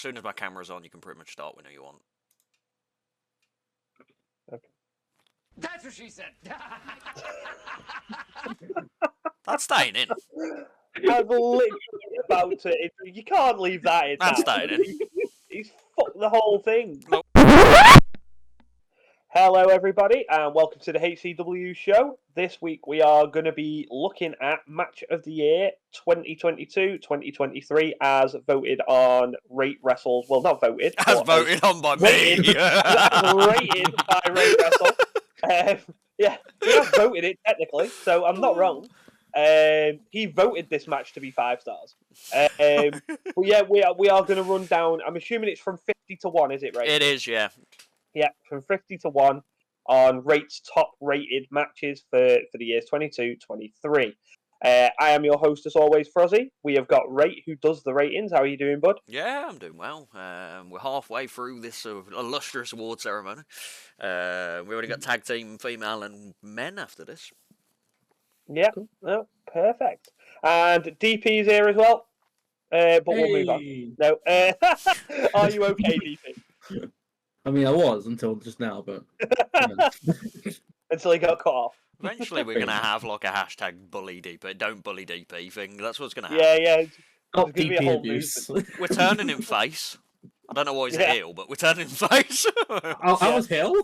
soon as my camera's on, you can pretty much start whenever you want. Okay. That's what she said. That's staying in. I'm literally about to. You can't leave that in. That's now. staying in. He's fucked the whole thing. Look. Hello, everybody, and welcome to the HCW show. This week we are going to be looking at Match of the Year 2022-2023 as voted on RateWrestle. Well, not voted. As voted on by me. Rated by RateWrestle. Yeah, he has voted it technically, so I'm not wrong. He voted this match to be 5 stars. But yeah, we are going to run down. I'm assuming it's from 50 to 1, is it, right? It is, yeah. Yeah, from 50 to 1 on Rate's top rated matches for the years 22-23. I am your host, as always, Frozzy. We have got Rate, who does the ratings. How are you doing, bud? Yeah, I'm doing well. We're halfway through this illustrious award ceremony. We already got tag team, female, and men after this. Yeah, oh, perfect. And DP's here as well. But we'll move on. No, are you okay, DP? I mean, I was until just now, but Until he got cut off. Eventually, we're going to have like a hashtag bully DP, don't bully DP thing. That's what's going to happen. Yeah. not There's gonna be a DP whole abuse. We're turning him face. I don't know why he's Yeah. a heel, but we're turning him face. I was heel.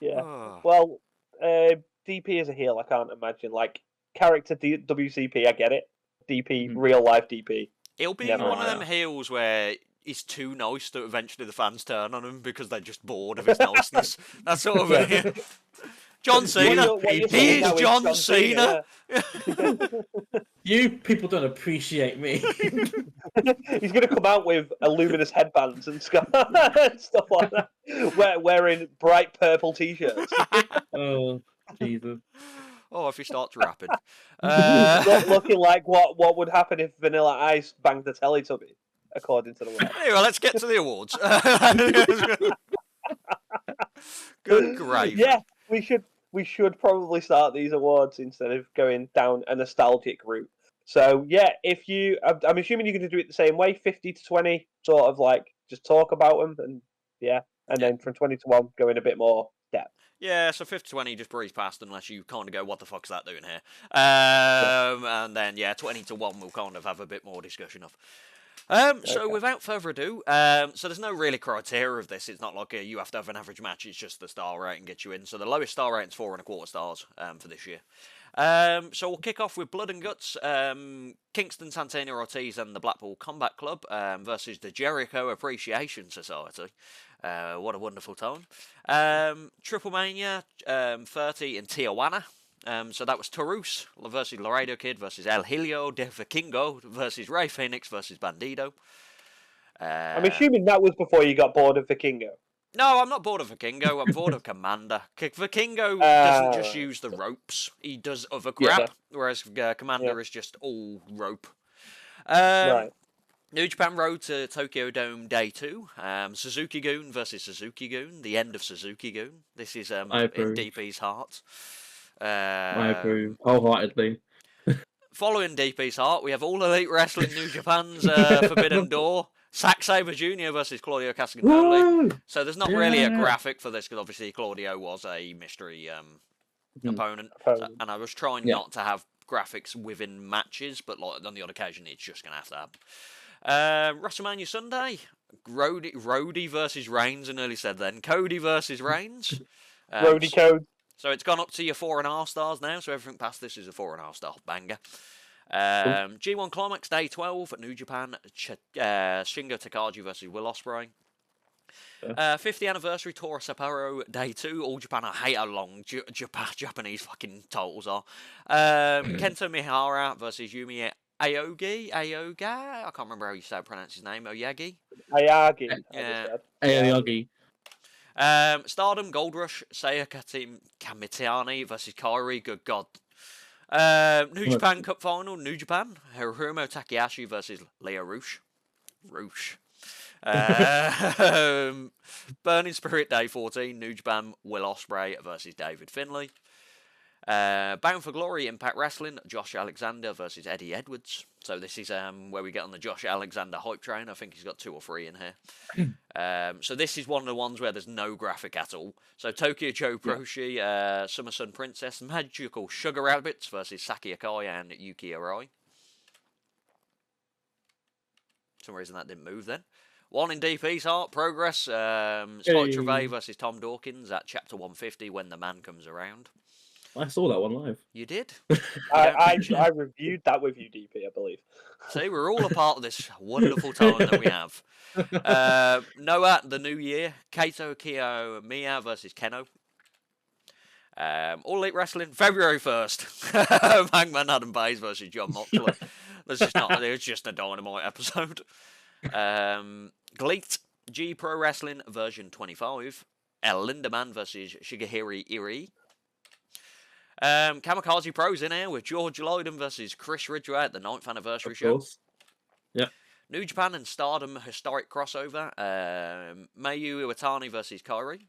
Yeah. Oh. Well, DP is a heel. I can't imagine. Like, character WCP, I get it. DP, real life DP. He'll be Never one of mind. them heels where he's too nice that eventually the fans turn on him because they're just bored of his niceness. That's sort of it. John Cena. What you're He saying is now John Cena. You people don't appreciate me. He's going to come out with luminous headbands and stuff like that, wearing bright purple t-shirts. Oh, Jesus. Oh, if he starts rapping. Looking like what would happen if Vanilla Ice banged the Teletubby, according to the world. Anyway, let's get to the awards. Good gravy. Yeah, we should probably start these awards instead of going down a nostalgic route. So yeah, I'm assuming you're going to do it the same way, 50 to 20, sort of like just talk about them, and then from 20 to 1, go in a bit more depth. Yeah, so 50-20 just breeze past unless you kind of go, what the fuck's that doing here? And then, 20 to 1 we'll kind of have a bit more discussion of. So without further ado, so there's no really criteria of this. It's not like you have to have an average match. It's just the star rating gets you in. So the lowest star rating is 4.25 stars for this year. So we'll kick off with Blood and Guts, Kingston Santana Ortiz and the Blackpool Combat Club versus the Jericho Appreciation Society. What a wonderful time. Triple Mania 30 in Tijuana. So that was Taurus versus Laredo Kid versus El Helio de Vikingo versus Rey Fenix versus Bandido. I'm assuming that was before you got bored of Vikingo. No, I'm not bored of Vikingo. I'm bored of Commander. Vikingo doesn't just use the ropes. He does other crap, whereas Commander is just all rope. Right. New Japan Road to Tokyo Dome Day 2. Suzuki Goon versus Suzuki Goon. The end of Suzuki Goon. This is in DP's heart. I approve wholeheartedly. Following DP's heart, we have All Elite Wrestling New Japan's Forbidden Door. Zack Sabre Jr. versus Claudio Castagnoli. So there's not really a graphic for this because obviously Claudio was a mystery opponent. And I was trying not to have graphics within matches, but like on the odd occasion it's just going to have to happen. WrestleMania Sunday, Rhodey versus Reigns, I nearly said then. Cody versus Reigns. Rhodey Code. So it's gone up to your 4.5 stars now, so everything past this is a 4.5 star banger. G1 Climax Day 12 at New Japan, Shingo Takagi versus Will Ospreay. 50th anniversary Tora Sapporo Day 2, All Japan. I hate how long Japanese fucking titles are. Kento Mihara versus Yumi Aogi. I can't remember how you pronounce his name. Oyagi. Ayagi. Aoyagi. Stardom Gold Rush Seiya Kamitiani versus Kairi. Good God. New Japan Cup Final, New Japan, Hiromu Takahashi versus Leo Rush. Burning Spirit Day 14, New Japan, Will Ospreay versus David Finlay. Bound for Glory, Impact Wrestling, Josh Alexander versus Eddie Edwards. So this is where we get on the Josh Alexander hype train. I think he's got 2 or 3 in here. So this is one of the ones where there's no graphic at all. So Tokyo Joe Proshi, Summer Sun Princess, Magical Sugar Rabbits versus Saki Akai and Yuki Arai. For some reason that didn't move then. One in DP's Heart, Progress, Spike Trevay versus Tom Dawkins at Chapter 150 when the man comes around. I saw that one live. You did? I reviewed that with you, DP, I believe. See, we're all a part of this wonderful time that we have. Noah, the New Year, Kaito Kiyomiya versus Keno. All Elite Wrestling, February 1st. Hangman Adam Page versus John Moxley. It's just a Dynamite episode. Gleat, G Pro Wrestling version 25. El Lindaman versus Shigehiro Iri. Kamikaze Pros in here with George Lydon versus Chris Ridgway at the 9th anniversary show. Yeah. New Japan and Stardom historic crossover. Mayu Iwatani versus Kairi.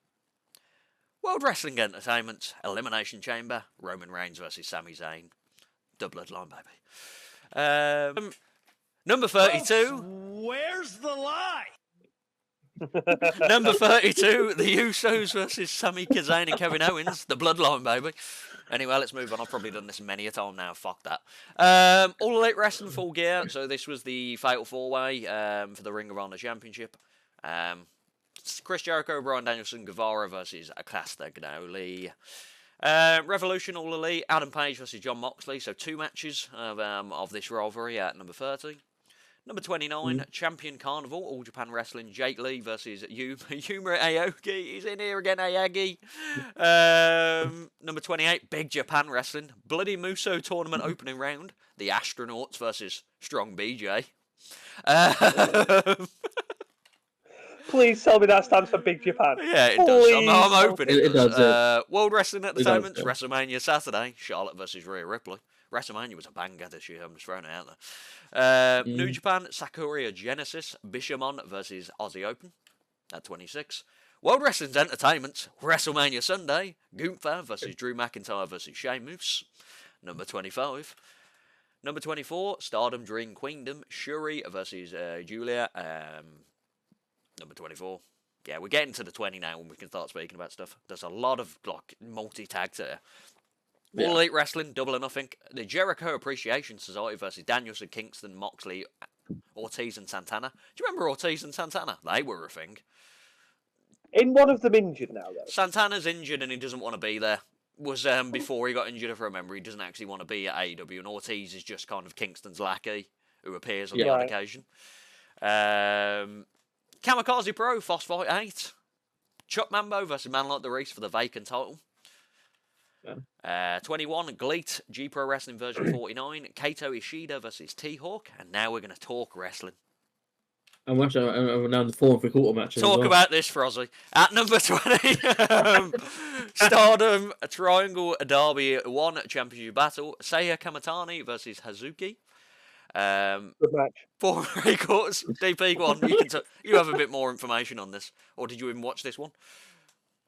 World Wrestling Entertainment Elimination Chamber. Roman Reigns versus Sami Zayn. The Bloodline, baby. Number 32. Where's the lie? Number 32. The Usos versus Sami Zayn and Kevin Owens. The Bloodline, baby. Anyway, let's move on. I've probably done this many a time now. Fuck that. All Elite Wrestling Full Gear. So this was the Fatal 4-Way for the Ring of Honor Championship. Chris Jericho, Bryan Danielson, Guevara versus Acasta Gnoli. Revolution All Elite, Adam Page versus John Moxley. So 2 matches of this rivalry at number 30. Number 29, Champion Carnival, All Japan Wrestling, Jake Lee versus Yuma Aoki. He's in here again, Ayagi. Number 28, Big Japan Wrestling, Bloody Muso Tournament opening round, The Astronauts versus Strong BJ. Please tell me that stands for Big Japan. Yeah, it does. I'm hoping it does. does. World Wrestling Entertainment, WrestleMania Saturday, Charlotte versus Rhea Ripley. WrestleMania was a banger this year, I'm just throwing it out there. New Japan, Sakurai Genesis, Bishamon versus Aussie Open at 26. World Wrestling Entertainment, WrestleMania Sunday, Gunther versus Drew McIntyre versus Sheamus, number 25. Number 24, Stardom Dream Queendom, Shuri versus Julia, number 24. Yeah, we're getting to the 20 now when we can start speaking about stuff. There's a lot of multi-tags there. All Elite Wrestling, Double or Nothing. The Jericho Appreciation Society versus Danielson, Kingston, Moxley, Ortiz and Santana. Do you remember Ortiz and Santana? They were a thing. In one of them injured now, though. Santana's injured and he doesn't want to be there. Was before he got injured, if I remember. He doesn't actually want to be at AEW, and Ortiz is just kind of Kingston's lackey who appears on the odd occasion. Kamikaze Pro, Foss Fight 8. Chuck Mambo versus Man Like the Reese for the vacant title. 21, Gleat, G Pro Wrestling version 49. Kaito Ishida versus T-Hawk. And now we're going to talk wrestling. And we're now in the 4 3/4 match. Talk about this, Frozzy. At number 20, Stardom, a Triangle Derby 1 Championship Battle. Seiya Kamitani versus Hazuki. Good match. 4 3/4. DP, go on. You have a bit more information on this. Or did you even watch this one?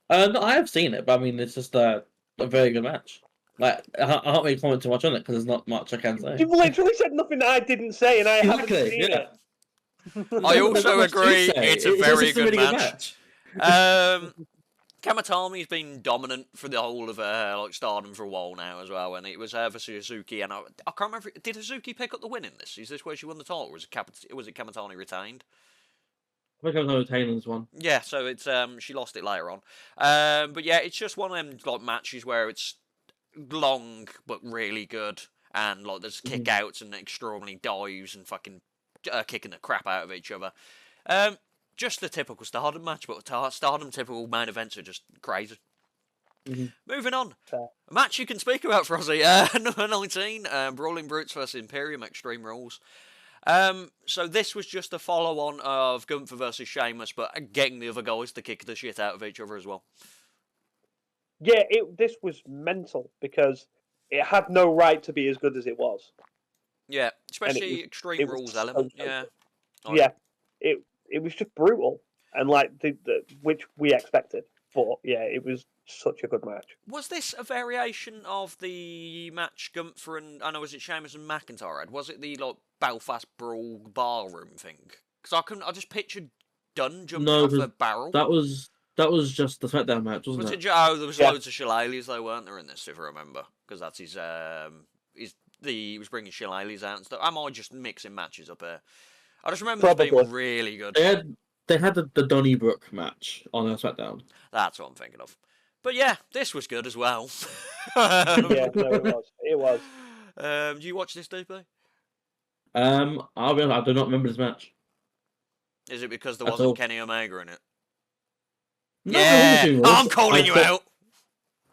No, I have seen it, but I mean, it's just a very good match. Like, I can't really comment too much on it because there's not much I can say. You've literally said nothing that I didn't say, and I haven't seen it. I also agree it's a very good match. Kamitami's been dominant for the whole of Stardom for a while now as well, and it was versus Hazuki, and I can't remember. Did Hazuki pick up the win in this? Is this where she won the title, or was it Kamitani retained? I think I was retaining this one. Yeah, so it's she lost it later on. But yeah, it's just one of them matches where it's long but really good, and there's kick-outs and extraordinary dives and fucking kicking the crap out of each other. Just the typical Stardom match, but Stardom typical main events are just crazy. Moving on. A match you can speak about, Frozzy. Number 19, Brawling Brutes versus Imperium Extreme Rules. So this was just a follow-on of Gunther versus Sheamus, but getting the other guys to kick the shit out of each other as well. Yeah, this was mental because it had no right to be as good as it was. Yeah, especially Extreme Rules element. Yeah. Yeah, it was just brutal and the which we expected. But yeah, it was Such a good match. Was this a variation of the match Gunther and I know was it Sheamus and McIntyre had? Was it the like Belfast Brawl barroom thing? Because I just pictured Dunn jumping No, off a barrel. that was just the SmackDown match, wasn't Was it? it? Oh, there was Yeah. loads of shillelaghs though, weren't there in this? If I remember, because that's his he was bringing shillelaghs out and stuff. Am I just mixing matches up here? I just remember this being Probably. really good. They had the Donnybrook match on SmackDown. That's what I'm thinking of. But yeah, this was good as well. Yeah, no, it was. It was. Do you watch this, DP? I'll be honest, I do not remember this match. Is it because there At wasn't all. Kenny Omega in it? No, I watched the stream I'm rules. calling you out.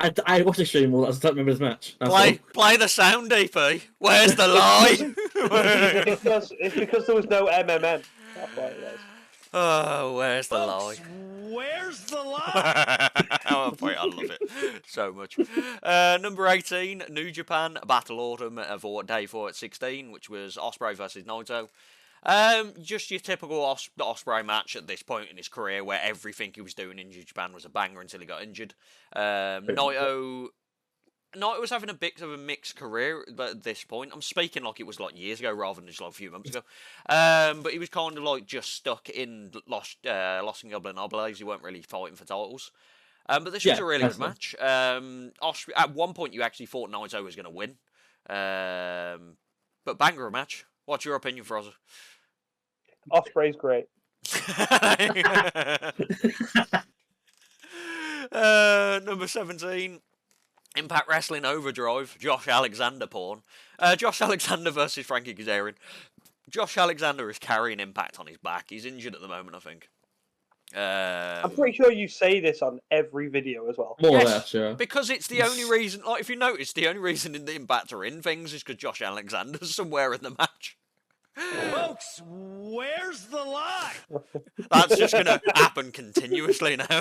I watched the stream rules, I just don't remember this match. That's Play the sound, DP. Where's the lie? It's because there was no MMM. That's why it was. Oh, where's the lie? Folks, where's the lie? I love it so much. Number 18, New Japan Battle Order for Day 4 at 16, which was Ospreay versus Naito. Just your typical Ospreay match at this point in his career, where everything he was doing in New Japan was a banger until he got injured. Naito was having a bit of a mixed career at this point. I'm speaking like it was like years ago rather than just like a few months ago. But he was kind of like just stuck in Los Ingobernables. He weren't really fighting for titles. But this was a really good match. At one point, you actually thought Naito was going to win. But banger of a match. What's your opinion, Frozzy? Ospreay's great. Number 17. Impact Wrestling Overdrive, Josh Alexander porn. Josh Alexander versus Frankie Kazarian. Josh Alexander is carrying Impact on his back. He's injured at the moment, I think. I'm pretty sure you say this on every video as well. More or less, yeah. Because it's the only reason, like, if you notice, the only reason in the Impact are in things is because Josh Alexander's somewhere in the match. Folks, where's the lie? That's just going to happen continuously now.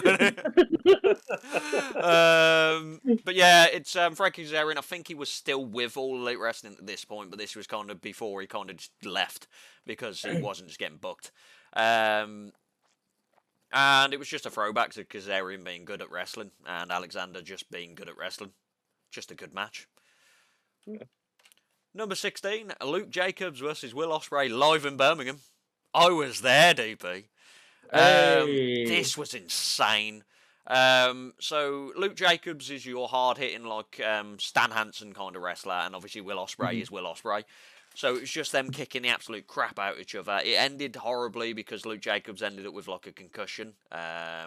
But yeah, it's Frankie Kazarian. I think he was still with All Elite Wrestling at this point, but this was kind of before he kind of just left because he wasn't just getting booked. And it was just a throwback to Kazarian being good at wrestling and Alexander just being good at wrestling. Just a good match. Yeah. Number 16, Luke Jacobs versus Will Ospreay live in Birmingham. I was there, DP. Hey. This was insane. So Luke Jacobs is your hard-hitting, like Stan Hansen kind of wrestler, and obviously Will Ospreay is Will Ospreay. So it was just them kicking the absolute crap out of each other. It ended horribly because Luke Jacobs ended up with like a concussion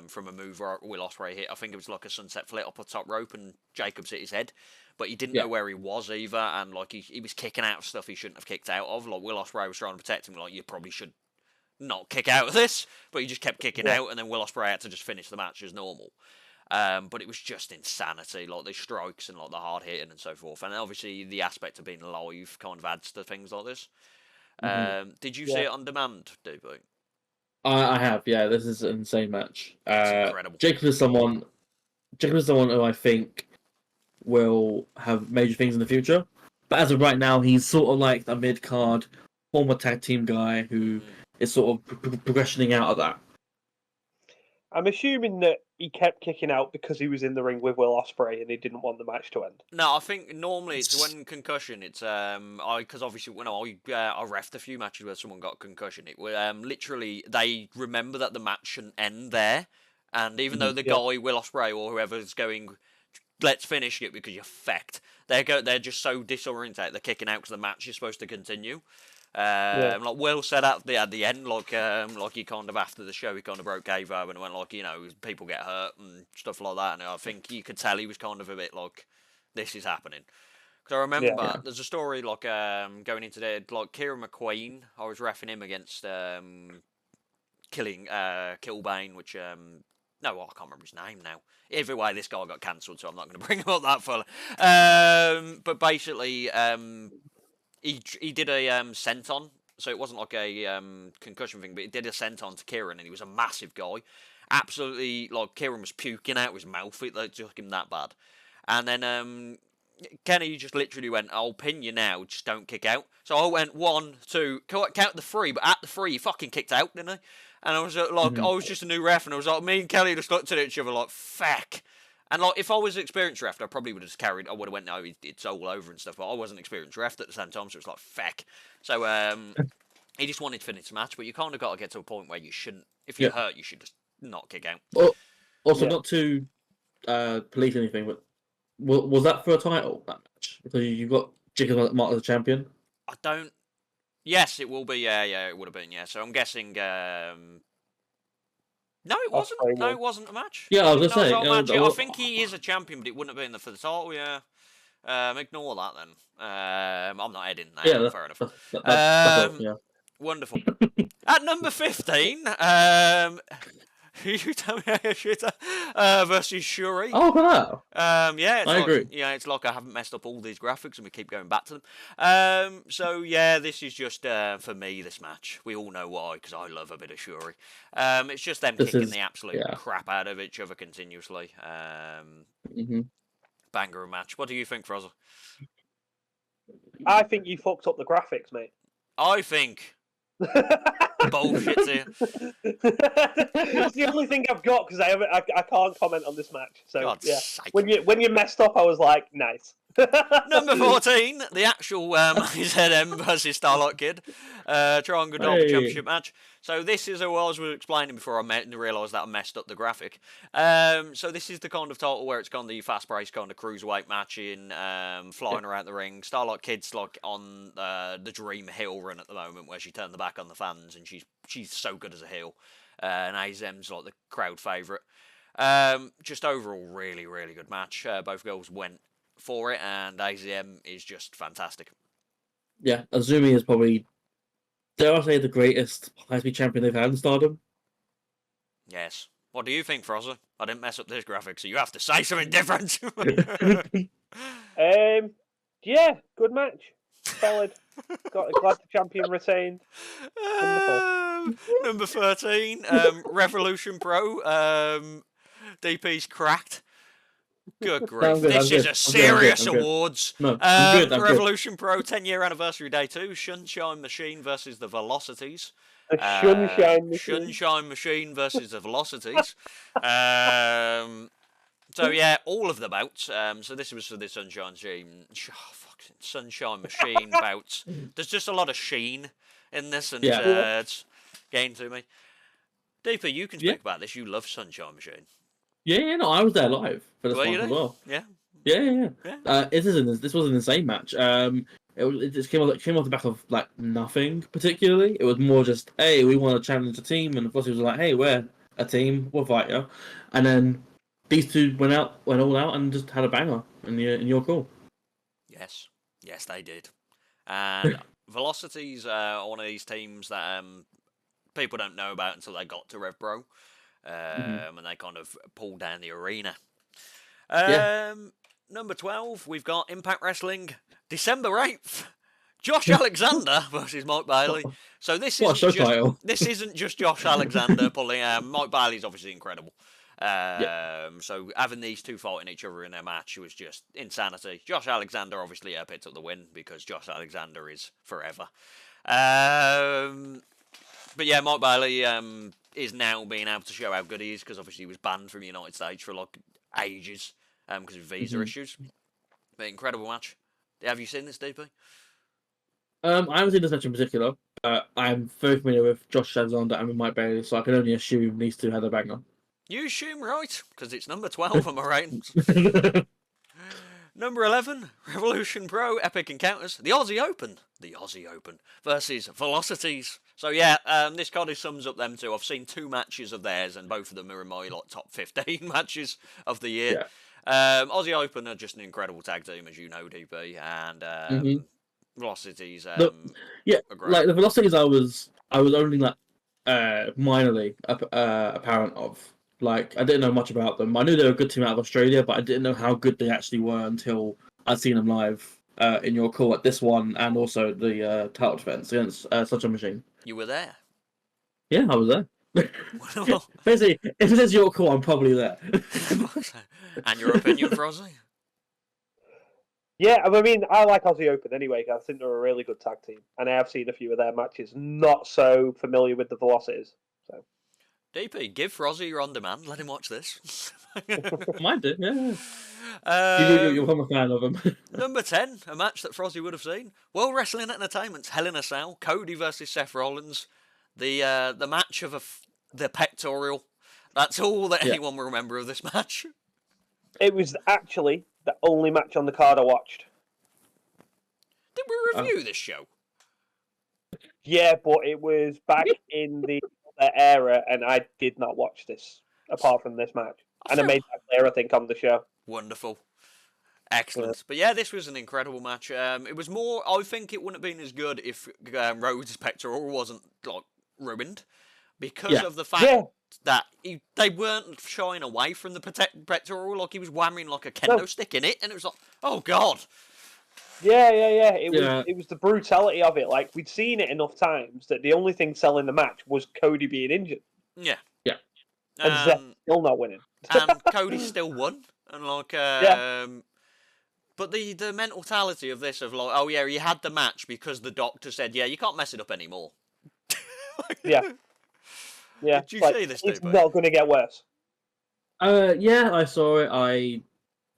from a move Will Ospreay hit. I think it was like a sunset flip up a top rope, and Jacobs hit his head. But he didn't know where he was either, and like he was kicking out of stuff he shouldn't have kicked out of. Like Will Ospreay was trying to protect him, like you probably should not kick out of this, but he just kept kicking out, and then Will Ospreay had to just finish the match as normal. But it was just insanity, like the strikes and like the hard hitting and so forth. And obviously the aspect of being live kind of adds to things like this. Did you see it on demand, DB? I have, yeah. This is an insane match. It's incredible. Jacob is someone who I think will have major things in the future. But as of right now, he's sort of like a mid-card former tag team guy who is sort of progressioning out of that. I'm assuming that he kept kicking out because he was in the ring with Will Ospreay and he didn't want the match to end. No, I think normally it's when concussion. It's because obviously when I refed a few matches where someone got concussion. It literally they remember that the match shouldn't end there, and even though the guy Will Ospreay or whoever's going, let's finish it because you're fecked. They're just so disorientated. They're kicking out because the match is supposed to continue. Like Will said at the end, like he kind of after the show, he kind of gave up and went like, people get hurt and stuff like that. And I think you could tell he was kind of a bit like, this is happening. Because I remember there's a story like going into there, like Kieran McQueen. I was reffing him against Kilbane, which no, I can't remember his name now. Either way, this guy got cancelled, so I'm not going to bring him up that fella. But basically, he did a senton, so it wasn't like a concussion thing, but he did a senton to Kieran, and he was a massive guy. Absolutely, like, Kieran was puking out of his mouth. It took him that bad. And then Kenny just literally went, I'll pin you now, just don't kick out. So I went 1, 2, count the 3, but at the 3, he fucking kicked out, didn't he? And I was like, I was just a new ref, and I was like, me and Kelly just looked at each other like, feck. And like, if I was an experienced ref, I probably would have just carried. I would have went, no, it's all over and stuff. But I wasn't experienced ref at the same time, so it's like feck. So he just wanted to finish the match, but you kind of got to get to a point where you shouldn't. If you're hurt, you should just not kick out. Also, not to police anything, but was that for a title, that match? Because you got Jiggers marked as a champion. I don't. Yes, it will be. Yeah, it would have been. Yeah, so I'm guessing. No, it wasn't. No, it wasn't a match. Yeah, I was just saying. I think he is a champion, but it wouldn't have been for the title. Yeah. Ignore that then. I'm not editing that. Yeah, fair enough. Yeah. Wonderful. At number 15, you tell me versus Shuri. Oh, for that. Yeah, I agree. Yeah, it's like I haven't messed up all these graphics and we keep going back to them. So yeah, this is just for me this match. We all know why, because I love a bit of Shuri. It's just them kicking the absolute crap out of each other continuously. Banger of match. What do you think, Frozzy? I think you fucked up the graphics, mate. I think bullshit here. It's the only thing I've got because I can't comment on this match. So God's sake. when you messed up, I was like, nice. Number 14, the actual ZM versus Starlight Kid Triangle Derby Championship match. So this is what I was explaining before I realised that I messed up the graphic. So this is the kind of title where it's kind of the fast-paced kind of cruiserweight matching, flying around the ring. Starlight Kid's like on the Dream Hill run at the moment, where she turned the back on the fans, and she's so good as a heel. And AZM's like the crowd favourite. Just overall, really, really good match. Both girls went for it, and AZM is just fantastic. Yeah, Azumi is probably, dare I say, the greatest high-speed champion they've had in Stardom. Yes. What do you think, Frozzy? I didn't mess up this graphic, so you have to say something different. Yeah, good match. Solid. Glad the champion retained. Number 13, Revolution Pro. DP's cracked. Good grief. This is a serious awards. No, I'm good. Revolution Pro 10-year anniversary day 2. Sunshine Machine versus the Velocities. Sunshine Machine versus the Velocities. So yeah, all of the bouts. So this was for the Sunshine Machine bouts. There's just a lot of sheen in this, and it's getting to me. DP, you can speak about this. You love Sunshine Machine. Yeah, no, I was there live for this one as well. Yeah. This was an insane match. It just came off the back of like nothing particularly. It was more just, hey, we want to challenge the team, and Frosty was like, hey, we're a team, we'll fight you. And then these two went all out, and just had a banger, and you're cool. Yes, they did. And Velocity's one of these teams that people don't know about until they got to Rev Pro. And they kind of pulled down the arena. Number 12, we've got Impact Wrestling, December 8th. Josh Alexander versus Mike Bailey. So this isn't just Josh Alexander pulling. Mike Bailey's obviously incredible. So having these two fighting each other in their match was just insanity. Josh Alexander obviously picked up the win because Josh Alexander is forever. But yeah, Mike Bailey is now being able to show how good he is, because obviously he was banned from the United States for like ages because of visa issues. But incredible match. Have you seen this, DP? I haven't seen this match in particular. I'm very familiar with Josh Alexander and with Mike Bailey, so I can only assume these two had a banger. You assume right, because it's number 12 on my ratings. Number 11, Revolution Pro, Epic Encounters, the Aussie Open versus Velocities. So yeah, this kind of sums up them two. I've seen 2 matches of theirs, and both of them are in my top 15 matches of the year. Aussie Open are just an incredible tag team, as you know, DP, and Velocities. Like the Velocities, I was only like minorly apparent of. Like, I didn't know much about them. I knew they were a good team out of Australia, but I didn't know how good they actually were until I'd seen them live in your call at this one, and also the title defense against Such a Machine. You were there? Yeah, I was there. Basically, if it says your call, I'm probably there. And your opinion, Frozzy? Yeah, I mean, I like Aussie Open anyway. I think they're a really good tag team, and I have seen a few of their matches. Not so familiar with the Velocities. So DP, give Frozzy your on demand. Let him watch this. Mind it, yeah. You're a fan of him. Number 10, a match that Frozzy would have seen. World Wrestling Entertainment's Hell in a Cell, Cody versus Seth Rollins. The match of the pectoral. That's all that anyone will remember of this match. It was actually the only match on the card I watched. Did we review this show? Yeah, but it was back in the era, and I did not watch this apart from this match. I made that clear, I think, on the show. Wonderful. Excellent. Yeah. But yeah, this was an incredible match. It was more, I think it wouldn't have been as good if Rhodes' pectoral wasn't like ruined because of the fact that they weren't shying away from the pectoral. Like, he was whamming like a kendo stick in it, and it was like, oh god. Yeah. It was the brutality of it. Like, we'd seen it enough times that the only thing selling the match was Cody being injured. Yeah. And Seth still not winning. And Cody still won. And like, but the mentality of this, of like, oh yeah, he had the match because the doctor said, yeah, you can't mess it up anymore. Yeah. Did you see this? It's not going to get worse. Yeah, I saw it. I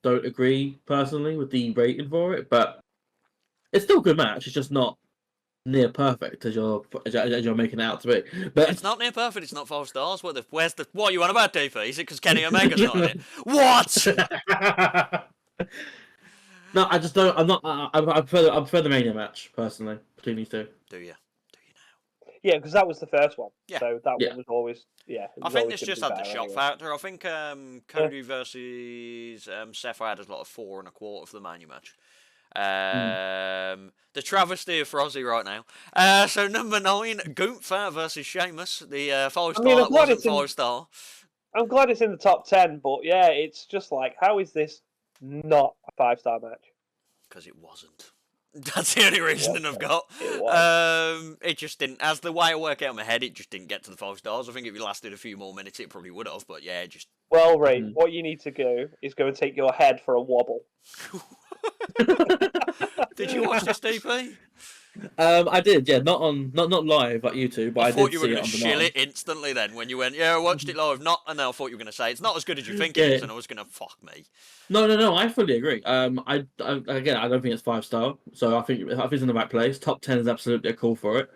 don't agree personally with the rating for it, but it's still a good match. It's just not near perfect as you're making it out to be. But it's not near perfect. It's not 5 stars. What are you on about, DP? Is it because Kenny Omega's not in it? What? No, I just don't. I'm not. I prefer the Mania match personally between these two. Do you now? Yeah, because that was the first one. Yeah. So that one was always I think this just had the shock factor. I think Cody versus Seth had a lot of 4 1/4 for the Mania match. The travesty of Frozzy right now. So number 9, Gunther versus Sheamus. The 5-star that wasn't 5-star. I'm glad it's in the top 10, but yeah, it's just like, how is this not a 5-star match? Because it wasn't. That's the only reason I've got. It just didn't. As the way I work out in my head, it just didn't get to the 5 stars. I think if it lasted a few more minutes, it probably would have. But yeah, it just. Well, Ray, what you need to do is go and take your head for a wobble. Did you watch this, DP? I did, yeah, not live like you two, but I thought did you were see going to shill it instantly then when you went, yeah, I watched it live, and then I thought you were going to say it's not as good as you think it is, and I was going to fuck me. No, I fully agree. I again, I don't think it's 5-star, so I think it's in the right place. Top 10 is absolutely a call for it.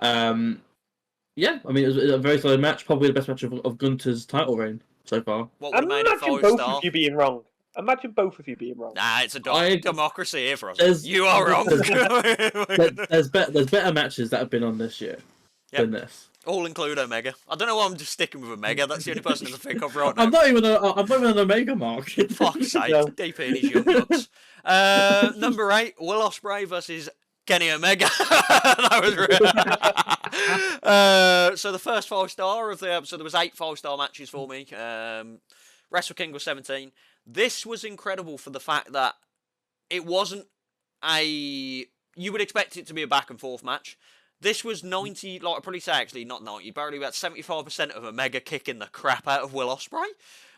Yeah, I mean, it was a very solid match, probably the best match of Gunther's title reign so far. What would have made it 5-star? Both of you being wrong. Imagine both of you being wrong. Nah, it's a democracy here for us. You are wrong. There's better matches that have been on this year than this. All include Omega. I don't know why I'm just sticking with Omega. That's the only person I can think of right now. I'm not even an Omega mark. Fuck's sake, DP and his young bucks. Number 8, Will Ospreay versus Kenny Omega. That was real. So the first 5-star of the episode, there was 8 5-star matches for me. Wrestle King was 17. This was incredible for the fact that it wasn't you would expect it to be a back and forth match. This was 90, like I'd probably say actually not 90, barely about 75% of Omega kicking the crap out of Will Ospreay.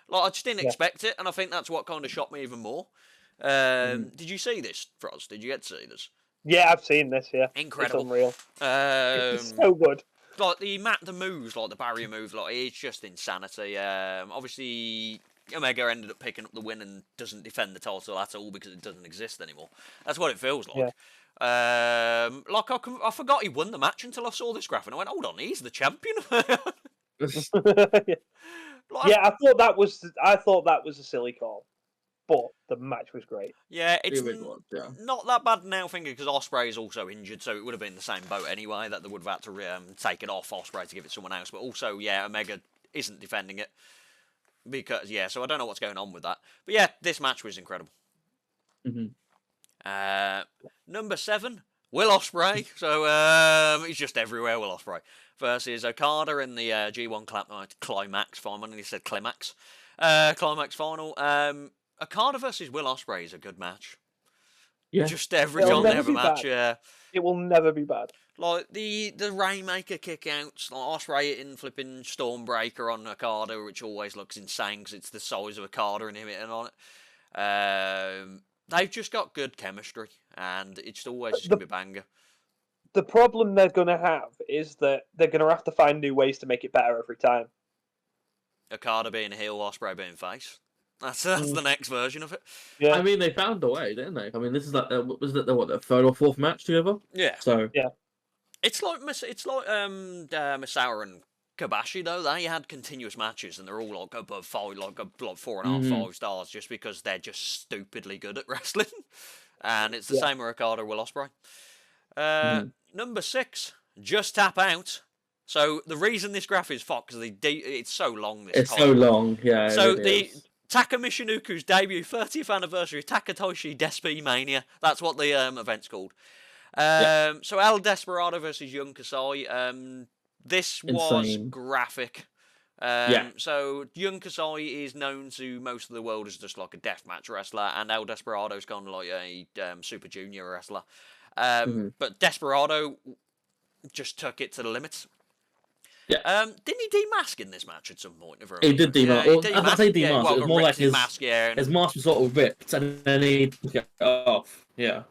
Like, I just didn't expect it, and I think that's what kind of shocked me even more. Did you see this, Froz? Did you get to see this? Yeah, I've seen this, yeah. Incredible. It's unreal. It's so good. Like, the moves, like the barrier move, like, it's just insanity. Obviously, Omega ended up picking up the win and doesn't defend the title at all because it doesn't exist anymore. That's what it feels like. Yeah. Like, I forgot he won the match until I saw this graph, and I went, hold on, he's the champion. Yeah, I thought that was a silly call, but the match was great. Yeah, it's not that bad now, thinking, because Ospreay is also injured, so it would have been the same boat anyway, that they would have had to take it off Ospreay to give it to someone else. But also, yeah, Omega isn't defending it. Because, yeah, so I don't know what's going on with that. But yeah, this match was incredible. Number 7, Will Ospreay. So he's just everywhere, Will Ospreay. Versus Okada in the G1 Climax final. I nearly said Climax. Climax final. Okada versus Will Ospreay is a good match. Yeah. Just every time they have a match, yeah. It will never be bad. Like, the Rainmaker kickouts, like Ospreay hitting flipping Stormbreaker on Okada, which always looks insane because it's the size of Okada and him hitting on it. They've just got good chemistry, and it's always just going to be a banger. The problem they're going to have is that they're going to have to find new ways to make it better every time. Okada being heel, Ospreay being face. That's the next version of it. Yeah. I mean, they found a way, didn't they? I mean, this is like was it their third or fourth match together? Yeah. So It's like Ma.Ce and Kobashi though. They had continuous matches and they're all like above 5, like 4.5, 5 stars, just because they're just stupidly good at wrestling. And it's the same with Okada, Will Ospreay. Number 6, Just Tap Out. So the reason this graph is fucked is it's so long. It's so long, yeah. So it really is. Taka Michinoku's debut 30th anniversary Takatoshi Despi Mania. That's what the event's called. So El Desperado versus Young Kasai. This was Insane. graphic. So Young Kasai is known to most of the world as just like a deathmatch wrestler, and El Desperado is kind of like a Super Junior wrestler. But Desperado just took it to the limits. Yeah. Didn't he demask in this match at some point? He did demask. I say demask. Well, it was more like his mask. Yeah, his mask was sort of ripped, and then he took it off. Yeah.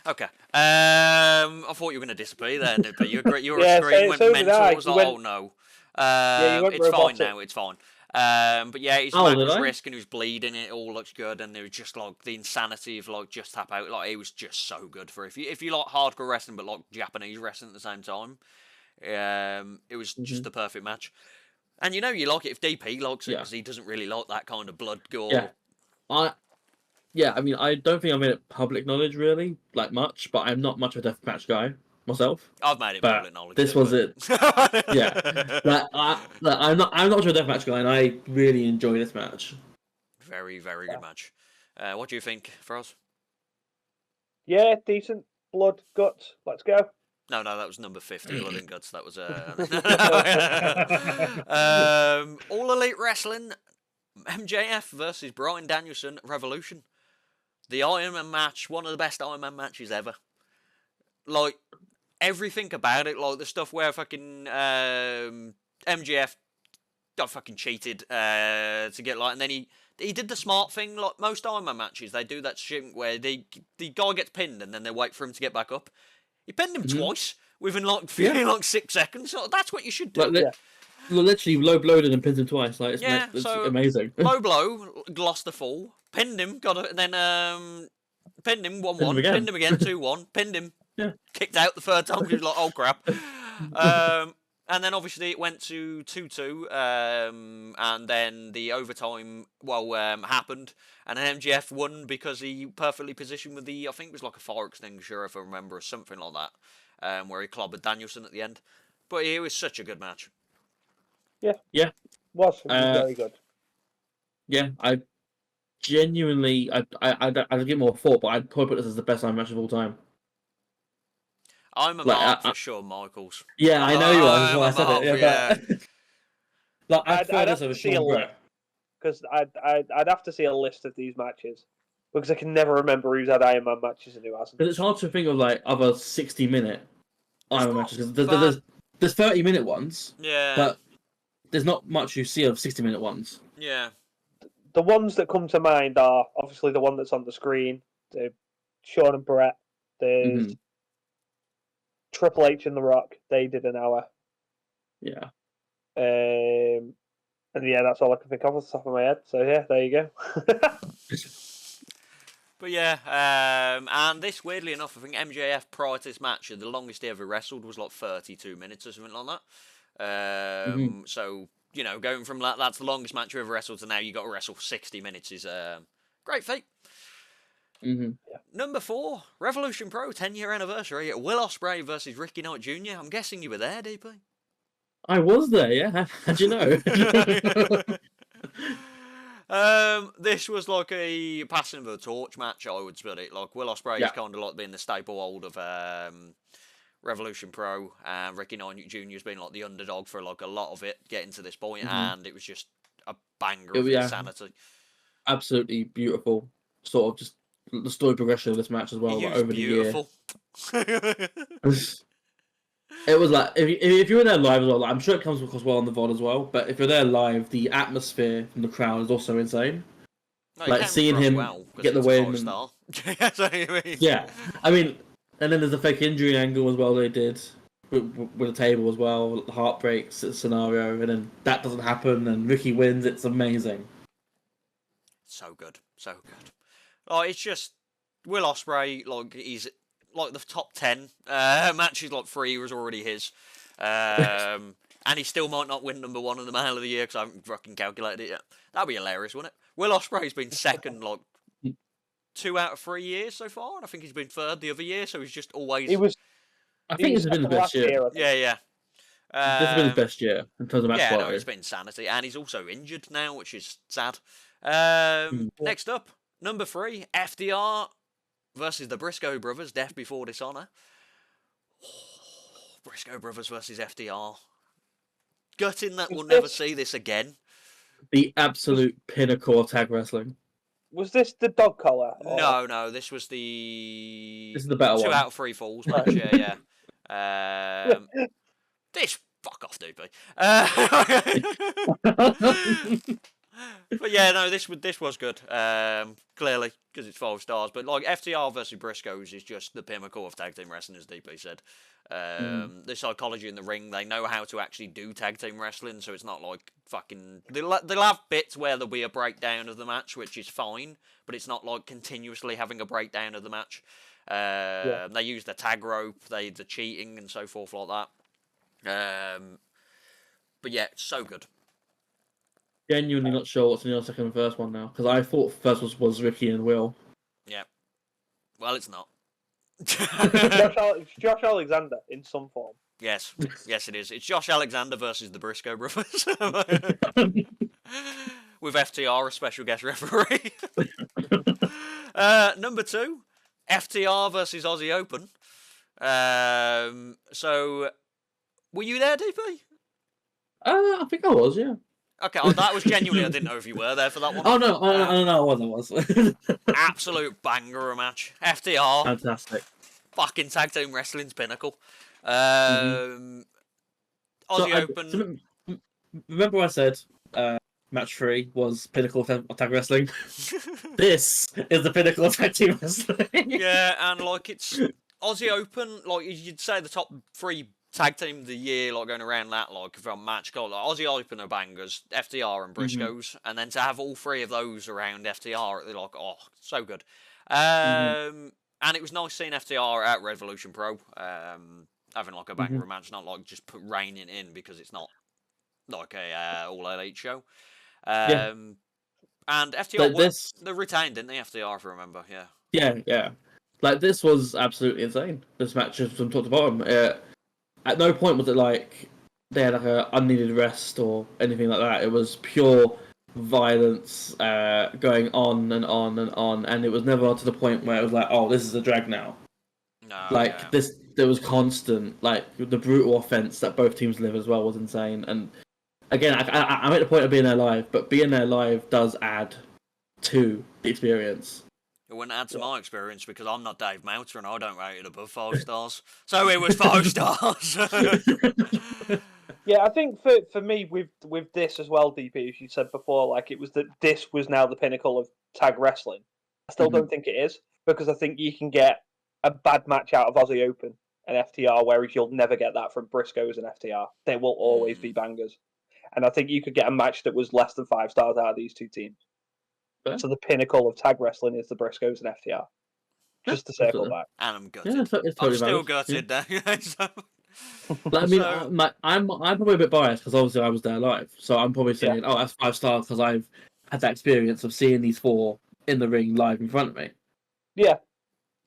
Okay. I thought you were going to disappear there, but you were Yeah, agreeing when so did Mentor I. was You like, went- oh no. you went It's fine robotic. now, it's fine. But yeah, his Oh, back did was I? risk and he was bleeding, it all looks good, and there was just like the insanity of like Just Tap Out, like it was just so good for if you like hardcore wrestling but like Japanese wrestling at the same time. It was just the perfect match. And you know you like it if DP likes it, because he doesn't really like that kind of blood gore. Yeah. I mean, I don't think I've made it public knowledge really, like much, but I'm not much of a deathmatch guy myself. I've made it But public knowledge. this was it. Yeah. I'm not much of a deathmatch guy, and I really enjoy this match. Very, very good match. What do you think, Froz? Yeah, decent. Blood, guts. Let's go. No, that was number 50, Blood and Guts. That was All Elite Wrestling, MJF versus Bryan Danielson, Revolution. The Iron Man match, one of the best Iron Man matches ever. Like, everything about it, like the stuff where fucking MJF got fucking cheated to get like, and then he did the smart thing, like most Iron Man matches, they do that shit where the guy gets pinned and then they wait for him to get back up. He pinned him twice within like 6 seconds. So that's what you should do. Literally low blowed and pinned him twice. Like it's so amazing. Low blow, lost the fall, pinned him, got it, and then pinned him 1-1, pinned him again 2-1, pinned him, kicked out the third time. He was like, oh crap. And then obviously it went to 2-2, and then the overtime happened, and then MGF won because he perfectly positioned with I think it was like a fire extinguisher, if I remember, or something like that, where he clobbered Danielson at the end. But it was such a good match. Yeah. Was very good. Yeah, I genuinely, I'd give more thought, but I'd probably put this as the best Iron match of all time. I'm a mark for Shawn Michaels. Yeah, I know you are. That's why I said it. Yeah. But I'd have to see a Shawn list, because I'd have to see a list of these matches, because I can never remember who's had Iron Man matches and who hasn't. Because it's hard to think of like other 60-minute Iron Man matches. Because there's 30-minute ones. Yeah. But there's not much you see of 60-minute ones. Yeah. The ones that come to mind are obviously the one that's on the screen, the Shawn and Brett. There's Triple H and The Rock. They did an hour. Yeah. And yeah, that's all I can think of off the top of my head. So yeah, there you go. But yeah, and this, weirdly enough, I think MJF prior to this match, the longest he ever wrestled was like 32 minutes or something like that. So, you know, going from that's the longest match you ever wrestled to now you got to wrestle 60 minutes is a great feat. Number 4, Revolution Pro 10-year anniversary. Will Ospreay versus Ricky Knight Jr. I'm guessing you were there, DP. I was there, yeah. How'd you know? This was like a passing of the torch match, I would split it. Like Will Ospreay is kind of like being the staple old of Revolution Pro, and Ricky Knight Jr. has been like the underdog for like a lot of it, getting to this point, and it was just a banger of insanity. Absolutely beautiful. Sort of just the story progression of this match as well, like, over beautiful. the year. It was like if you were there live as well, like, I'm sure it comes across well on the VOD as well. But if you're there live, the atmosphere from the crowd is also insane. No, like seeing him get the win. Yeah, I mean, and then there's a fake injury angle as well they did. with a table as well, heartbreak scenario, and then that doesn't happen, and Ricky wins. It's amazing. So good, so good. Like it's just Will Ospreay, like he's like the top 10 matches. Like 3 was already his, and he still might not win number 1 in the Male of the Year because I haven't fucking calculated it yet. That'd be hilarious, wouldn't it? Will Ospreay's been second like 2 out of 3 years so far, and I think he's been third the other year. So he's just always. He was. I He think was this has been his second best last year. year. I think. Yeah. This has been his best year in terms of match Yeah, no, quality. it's been insanity, and he's also injured now, which is sad. Hmm. Next up, number 3, FDR versus the Briscoe brothers, Death Before Dishonor. Briscoe brothers versus FDR. Gutting that we'll never see this again. The absolute pinnacle of tag wrestling. Was this the dog collar? or- No, this was the This is the better 2 one. out of 3 falls match. Yeah. This fuck off, DP. But yeah, no, this was good. Clearly, because it's 5 stars. But like FTR versus Briscoes is just the pinnacle of tag team wrestling, as DP said. The psychology in the ring, they know how to actually do tag team wrestling, so it's not like fucking. They'll have bits where there'll be a breakdown of the match, which is fine, but it's not like continuously having a breakdown of the match. They use the tag rope, the cheating and so forth like that. But yeah, it's so good. Genuinely not sure what's in your second and first one now, because I thought first was Ricky and Will. Yeah. Well, it's not. Josh Alexander in some form. Yes, it is. It's Josh Alexander versus the Briscoe brothers. With FTR, a special guest referee. Number 2, FTR versus Aussie Open. So, were you there, DP? I think I was, yeah. Okay, that was genuinely, I didn't know if you were there for that one. Oh no, I was. Absolute banger of a match. FTR. Fantastic. Fucking tag team wrestling's pinnacle. Aussie Open. Remember I said match 3 was pinnacle of tag wrestling? This is the pinnacle of tag team wrestling. Yeah, and like it's Aussie Open, like you'd say the top 3 tag team of the year, like going around that, like from match called like Aussie Open are bangers, FTR and Briscoes, and then to have all 3 of those around FTR, they're like, oh, so good. And it was nice seeing FTR at Revolution Pro, having like a banger of a match, not like just reining in because it's not like a all elite show. And FTR they retained, didn't they? FTR, if I remember, yeah. Yeah. Like this was absolutely insane. This match from top to bottom. At no point was it like they had like a unneeded rest or anything like that. It was pure violence going on and on and on, and it was never to the point where it was like, oh, this is a drag now. No, like this, there was constant, like the brutal offense that both teams live as well was insane. And again, I'm at the point of being there live, but being there live does add to the experience. It wouldn't add to my experience because I'm not Dave Meltzer and I don't rate it above 5 stars. So it was 5 stars. Yeah, I think for me with this as well, DP, as you said before, like it was that this was now the pinnacle of tag wrestling. I still don't think it is, because I think you can get a bad match out of Aussie Open and FTR, whereas you'll never get that from Briscoes and FTR. They will always be bangers. And I think you could get a match that was less than 5 stars out of these 2 teams. Yeah. So the pinnacle of tag wrestling is the Briscoes and FTR. Just to circle back. And I'm gutted. Yeah, it's totally I'm still valid. gutted now. Like, I mean, I'm probably a bit biased because obviously I was there live, so I'm probably saying, oh, that's 5 stars because I've had that experience of seeing these 4 in the ring live in front of me. Yeah.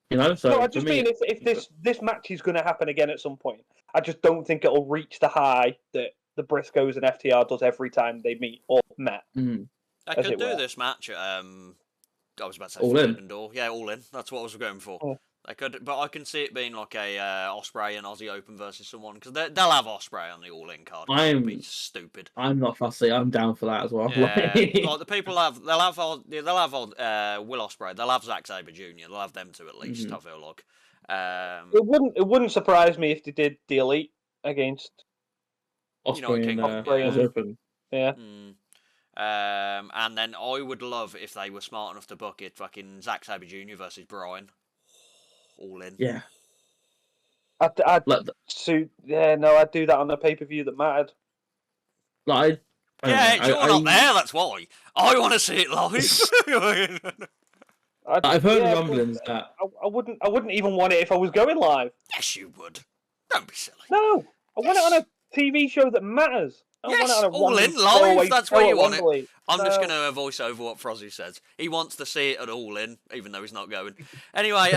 You know, so no, I just mean if this match is going to happen again at some point, I just don't think it'll reach the high that the Briscoes and FTR does every time they meet or met. I could do this match at, I was about to say All In. Door. Yeah, All In. That's what I was going for. Oh. I could, but I can see it being like a Ospreay and Aussie Open versus someone because they'll have Ospreay on the All In card. It'll be stupid. I'm not fussy. I'm down for that as well. Yeah, like the people they'll have Will Ospreay. They'll have Zack Sabre Jr. They'll have them 2 at least. I feel like. It wouldn't surprise me if they did the Elite against Ospreay and Ospreay Open. Yeah. And then I would love if they were smart enough to book it fucking Zack Sabre Jr. versus Brian. All In. Yeah. I'd Like, I'd do that on a pay-per-view that mattered. like I don't Yeah, know. you're not there. That's why I want to see it live. I've heard Yeah, rumblings that I wouldn't even want it if I was going live. Yes, you would. Don't be silly. No, I want it on a TV show that matters. I don't want it Yes, on a all random in live. throwaway That's show where at you want it. Wembley. I'm just No. going to voice over what Frozzy says. He wants to see it at all in, even though he's not going. Anyway,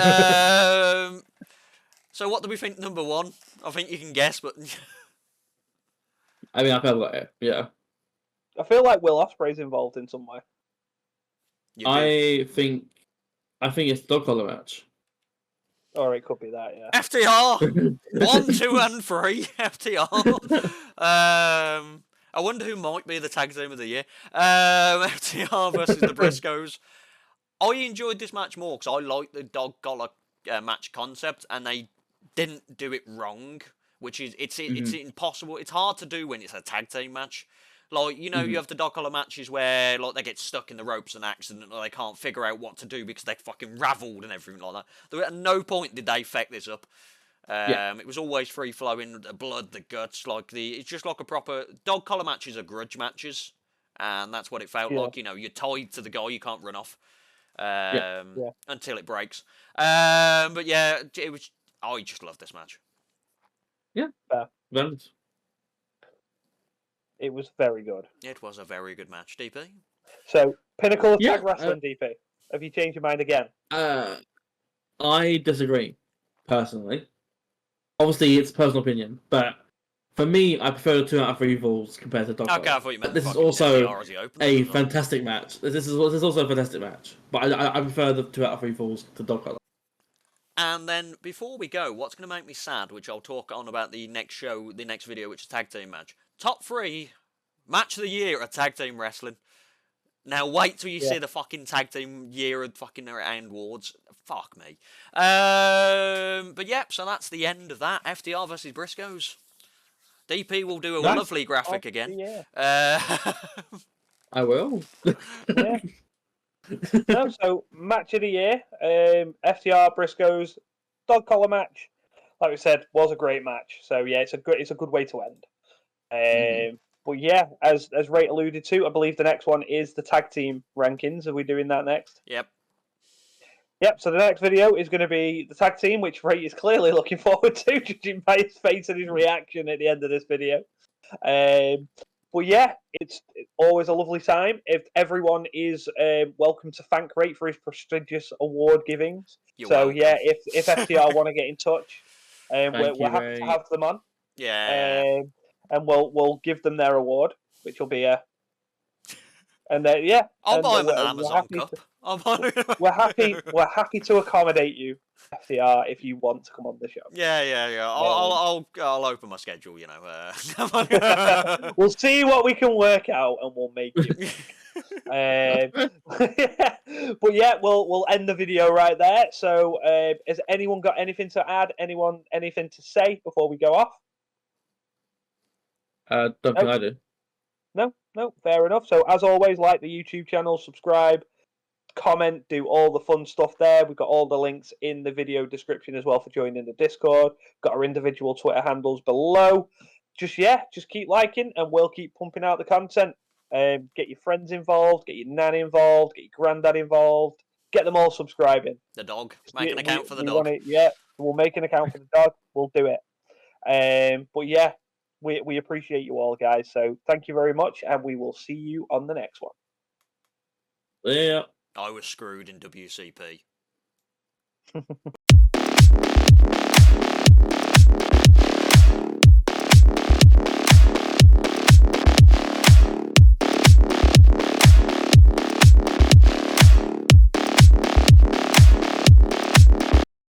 so what do we think number one? I think you can guess, but I mean I've heard about it. Yeah, I feel like Will Ospreay's involved in some way. you do. I think it's the dog collar match. Or it could be that, yeah. FTR 1, 2, and 3. FTR. I wonder who might be the tag team of the year. FTR versus the Briscoes. I enjoyed this match more because I like the dog collar match concept, and they didn't do it wrong. Which is it's impossible. It's hard to do when it's a tag team match. Like, you know, you have the dog collar matches where like they get stuck in the ropes and accident, or they can't figure out what to do because they're fucking raveled and everything like that. At no point did they fuck this up. It was always free flowing, the blood, the guts. It's just like a proper dog collar matches are grudge matches, and that's what it felt like. You know, you're tied to the guy, you can't run off until it breaks. But yeah, it was. I just love this match. Yeah, valid. It was very good. It was a very good match, DP. So, pinnacle of Yeah, tag wrestling, DP. Have you changed your mind again? I disagree, personally. Obviously, it's personal opinion, but for me, I prefer the 2 out of 3 falls compared to dog collar. Okay, I thought you meant This is fucking also FTR as the opener, a as well. fantastic match. This is also a fantastic match, but I prefer the 2 out of 3 falls to dog collar. And then before we go, what's going to make me sad, which I'll talk on about the next show, the next video, which is tag team match. Top 3 match of the year at tag team wrestling. Now wait till you see the fucking tag team year of fucking awards. Fuck me. But yep, so that's the end of that. FTR versus Briscoes. DP will do a lovely graphic again. I will. Yeah. No, so match of the year, FTR Briscoes dog collar match. Like we said, was a great match. So yeah, it's a good way to end. But yeah, as Ray alluded to, I believe the next one is the tag team rankings. Are we doing that next? Yep. Yep. So the next video is going to be the tag team, which Ray is clearly looking forward to, judging by his face and his reaction at the end of this video. But yeah, it's always a lovely time. If everyone is welcome to thank Ray for his prestigious award givings. Welcome. Yeah, if FTR want to get in touch, we're happy to have them on. Yeah. And we'll give them their award, which will be and yeah. I'll buy them an Amazon cup. We're happy to accommodate you, FTR, if you want to come on the show. Yeah. I'll open my schedule, you know. We'll see what we can work out, and we'll make it. But yeah, we'll end the video right there. So, has anyone got anything to add? Anyone anything to say before we go off? Don't think I do. No, fair enough. So, as always, like the YouTube channel, subscribe, comment, do all the fun stuff there. We've got all the links in the video description as well for joining the Discord. Got our individual Twitter handles below. Just keep liking, and we'll keep pumping out the content. Get your friends involved, get your nan involved, get your granddad involved. Get them all subscribing. The dog. Make an account for the dog. We'll make an account for the dog. We'll do it. But yeah, we appreciate you all, guys. So thank you very much, and we will see you on the next one. Yeah. I was screwed in WCP.